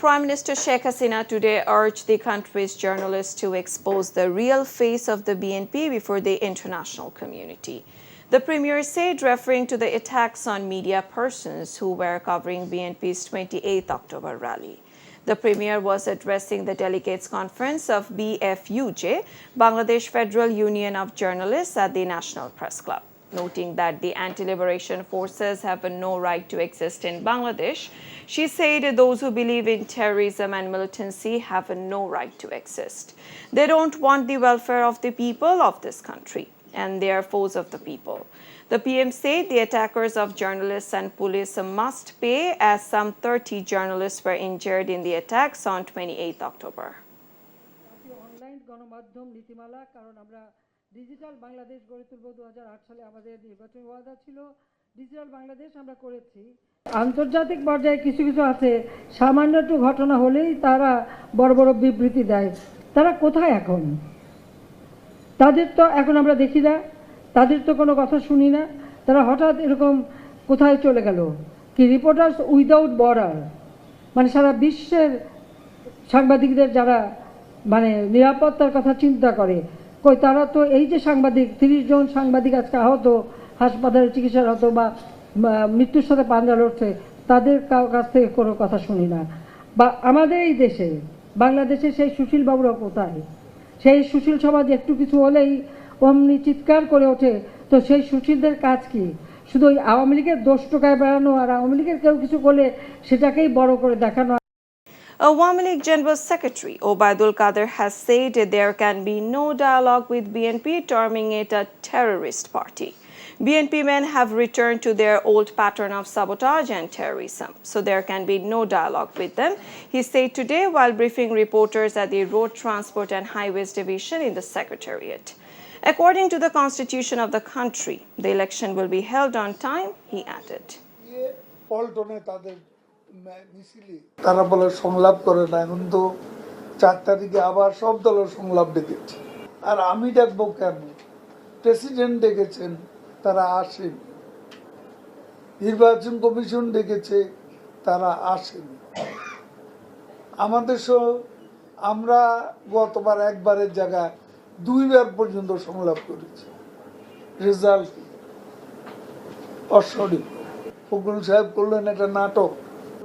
Prime Minister Sheikh Hasina today urged the country's journalists to expose the real face of the BNP before the international community. The Premier said, referring to the attacks on media persons who were covering BNP's 28th October rally. The Premier was addressing the Delegates Conference of BFUJ, Bangladesh Federal Union of Journalists, at the National Press Club. Noting that the anti-liberation forces have no right to exist in Bangladesh, she said those who believe in terrorism and militancy have no right to exist. They don't want the welfare of the people of this country, and they are foes of the people. The PM said the attackers of journalists and police must pay, as some 30 journalists were injured in the attacks on 28 October. Digital Bangladesh গড়ে তুলব 2008 সালে আমাদের নির্বাচনী ওয়াদা ছিল digital Bangladesh আমরা করেছি আন্তর্জাতিক পর্যায়ে কিছু কিছু আছে সামান্য একটু ঘটনা হলেই তারা বড় বড় বিবৃতি দেয় তারা কোথায় এখন তাদের তো এখন আমরা দেখি না তাদের তো কোনো কথা শুনি না তারা হঠাৎ এরকম কোথায় চলে গেল কি রিপোর্টার্স উইদাউট বর্ডার মানে সারা বিশ্বের সাংবাদিকদের যারা মানে নিরাপত্তার কথা চিন্তা করে কই তারা তো এই যে সাংবাদিক 30 জন সাংবাদিক আজকে আহত হাসপাতালে চিকিৎসারত বা মৃত্যুর সাথে পাঞ্জা লড়ছে তাদের কাছ থেকে কোনো কথা শুনি না বা আমাদের এই দেশে বাংলাদেশে সেই সুশীল বাবুরা কোথায় সেই সুশীল সমাজ একটু কিছু হলেই অমনি চিৎকার করে ওঠে তো সেই সুশীলদের কাজ কি শুধু ওই আওয়ামী লীগের দোষ টোকায় বেড়ানো আর আওয়ামী লীগের কেউ কিছু করলে সেটাকেই বড় করে দেখানো Awami League General Secretary Obaidul Qadir has said there can be no dialogue with BNP, terming it a terrorist party. BNP men have returned to their old pattern of sabotage and terrorism, so there can be no dialogue with them, he said today while briefing reporters at the Road Transport and Highways Division in the Secretariat. According to the constitution of the country, the election will be held on time, he added. তারা বলে সংলাপ করে না এখন তো 4 তারিখে আবার সব দলের সংলাপ ডেকেছে আর আমি ডাকবো কেন প্রেসিডেন্ট ডেকেছেন তারা আসেন নির্বাচন কমিশন ডেকেছে তারা আসেন আমাদের আমরা গতবার একবারের জায়গায় 2 বার পর্যন্ত সংলাপ করেছি রেজাল্ট অসঠিক ফখরুল সাহেব করলেন একটা নাটক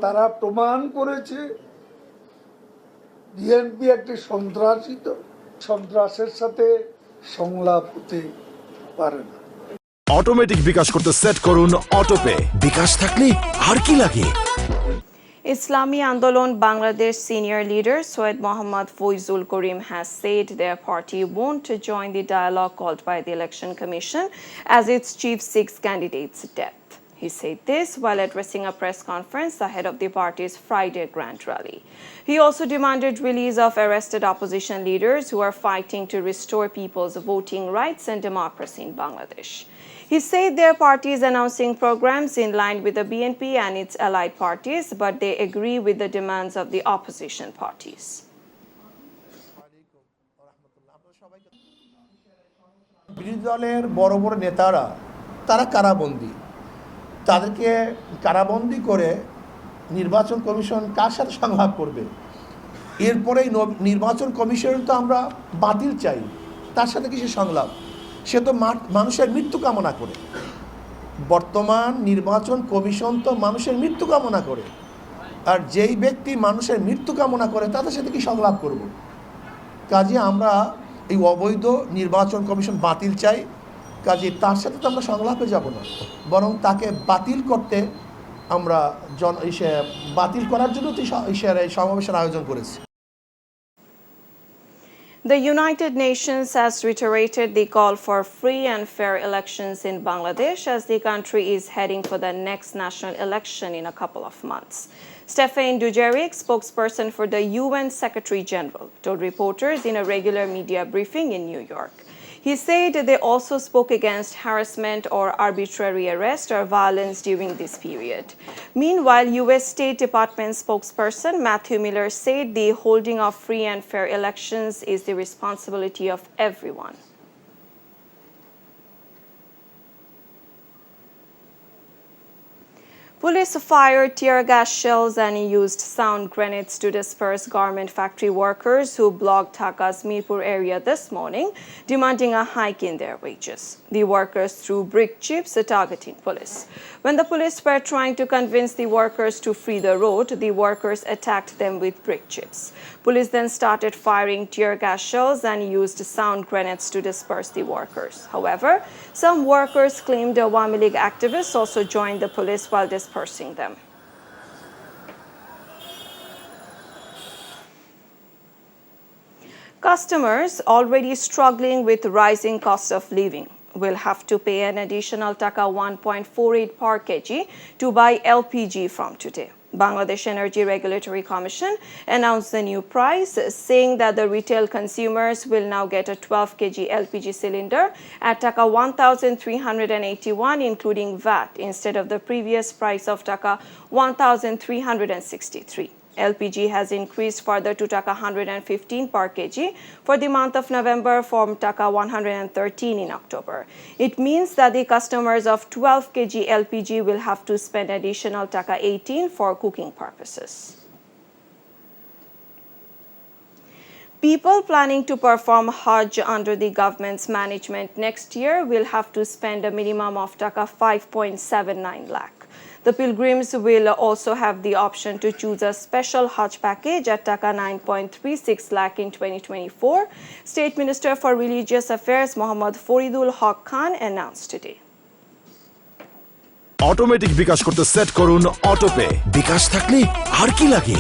তারা প্রমাণ করেছে বিএনপি একটি সন্ত্রাসী তো সন্ত্রাসের সাথে সংলাপ হতে পারে না অটোমেটিক বিকাশ করতে সেট করুন অটোপে বিকাশ থাকলে আর কি লাগে Islami Andolon Bangladesh senior leader Syed Mohammad Foizul Karim has said their party won't join the dialogue called by the Election Commission as its chief seeks candidates' death. He said this while addressing a press conference ahead of the party's Friday Grand Rally. He also demanded release of arrested opposition leaders who are fighting to restore people's voting rights and democracy in Bangladesh. He said their party is announcing programs in line with the BNP and its allied parties, but they agree with the demands of the opposition parties. বিরোধী দলের বড় বড় নেতারা তারা কারাবন্দী তাদেরকে কারাবন্দী করে নির্বাচন commission কার সাথে সংলাপ করবে এরপরেই নির্বাচন কমিশন তো আমরা বাতিল চাই তার সাথে কিসের সংলাপ সে তো মানুষের মৃত্যু কামনা করে বর্তমান নির্বাচন কমিশন তো মানুষের মৃত্যু কামনা করে আর যেই ব্যক্তি মানুষের মৃত্যু কামনা করে তাদের সাথে কি সংলাপ করব কাজে আমরা এই অবৈধ নির্বাচন কমিশন বাতিল চাই কাজে তার সাথে তো আমরা সংলাপে যাব না বরং তাকে বাতিল করতে আমরা বাতিল করার জন্য এই সমাবেশের আয়োজন করেছি The United Nations has reiterated the call for free and fair elections in Bangladesh as the country is heading for the next national election in a couple of months. Stephane Dujarric, spokesperson for the UN Secretary General, told reporters in a regular media briefing in New York. He said they also spoke against harassment or arbitrary arrest or violence during this period. Meanwhile, U.S. State Department spokesperson Matthew Miller said the holding of free and fair elections is the responsibility of everyone. Police fired tear gas shells and used sound grenades to disperse garment factory workers who blocked Dhaka's Mirpur area this morning, demanding a hike in their wages. The workers threw brick chips targeting police. When the police were trying to convince the workers to free the road, the workers attacked them with brick chips. Police then started firing tear gas shells and used sound grenades to disperse the workers. However, some workers claimed Awami League activists also joined the police while dispersing them. Customers already struggling with rising cost of living will have to pay an additional Taka 1.48 per kg to buy LPG from today. Bangladesh Energy Regulatory Commission announced the new price, saying that the retail consumers will now get a 12 kg LPG cylinder at Taka 1,381 including VAT instead of the previous price of Taka 1,363. LPG has increased further to Taka 115 per kg for the month of November from Taka 113 in October. It means that the customers of 12 kg LPG will have to spend additional Taka 18 for cooking purposes. People planning to perform Hajj under the government's management next year will have to spend a minimum of Taka 5.79 lakh. The pilgrims will also have the option to choose a special Hajj package at Taka 9.36 lakh in 2024, State Minister for Religious Affairs Mohammad Faridul Haq Khan announced today. Automatic bKash করতে set করুন autopay. বিকাশ থাকলে আর কি লাগে।